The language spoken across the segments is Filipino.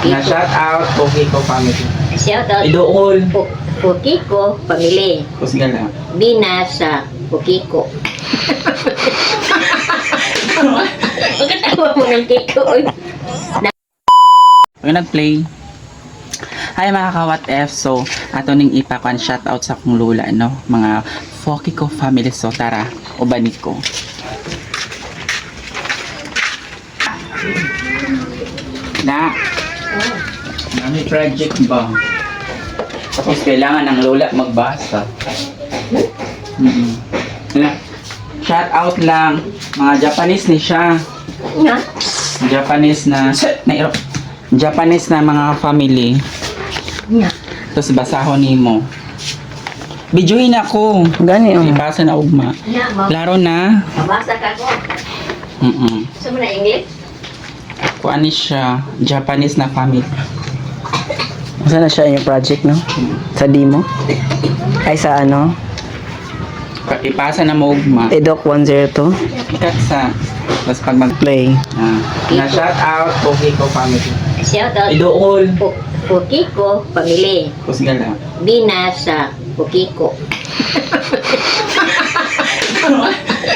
Na-shout out, Pokiko family. Shout out Idool. Pokiko family. Kusgala. Bina sa Pokiko. Pagkatawa mo ng Kiko. Pag nag-play. Hi mga ka-what F. So, ato ning ipakuan shout out sa kong lula, no? Mga Pokiko family. So, tara, ubanit ko. Na. May project ba? Tapos kailangan ng lola magbasa. Na. Shout out lang. Mga Japanese ni siya. Nga? Japanese na Japanese na mga family. Nga. Tapos basahon nimo. Videoin ako. Gani Ipasa na ugma. Nga, Klaro na. mabasa ka ko. Gusto mo na English? Kuan ni siya Japanese na family. Saan na siya yung project, no? Sa demo? Ay, sa ano? Ipasa na mo ugma. EDOC 102 Ikat sa. Tapos pag Play. na shout out Pokiko family. Shout out Idool. Pokiko family. Kusgala. Bina sa Pokiko.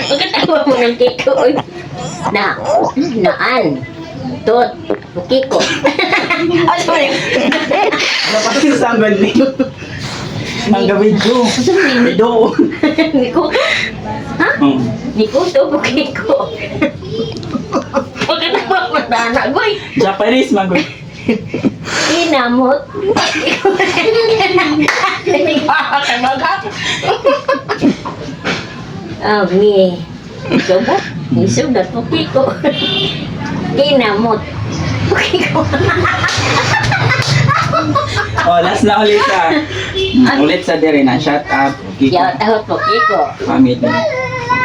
Pagkatawa mo ng Kiko. Naan. Tot. Pokiko. Oh, sorry. Ano pa kasi sambal ni? Mga video. Idool. Nikuto? Ha? Nikuto, Pokiko. Pagkatawa mo na anak, goy. Japanese magoy. Inamot. Mi. Sobo. Isog na Pokiko. Inamot. Pokiko. Oh, last na ulit sa. Ulit sa dire na shout out Pokiko Shout out Pokiko. family.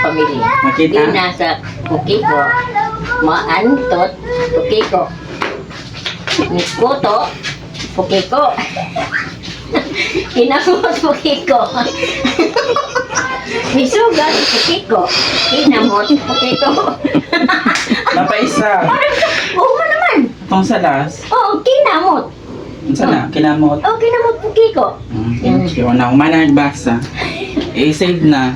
Pamilya. Makita? Bina sa Pokiko. Maantot. Pokiko. Nikuto. Pokiko. Inamot Pokiko. Nisugat Pokiko. Inamot Pokiko. Napaisa. Oo naman. Itong sa last. Oo, kinamot. Sana, kinamot. Oo, kinamot Pokiko. Kaya na, humana nagbasa. I-save na.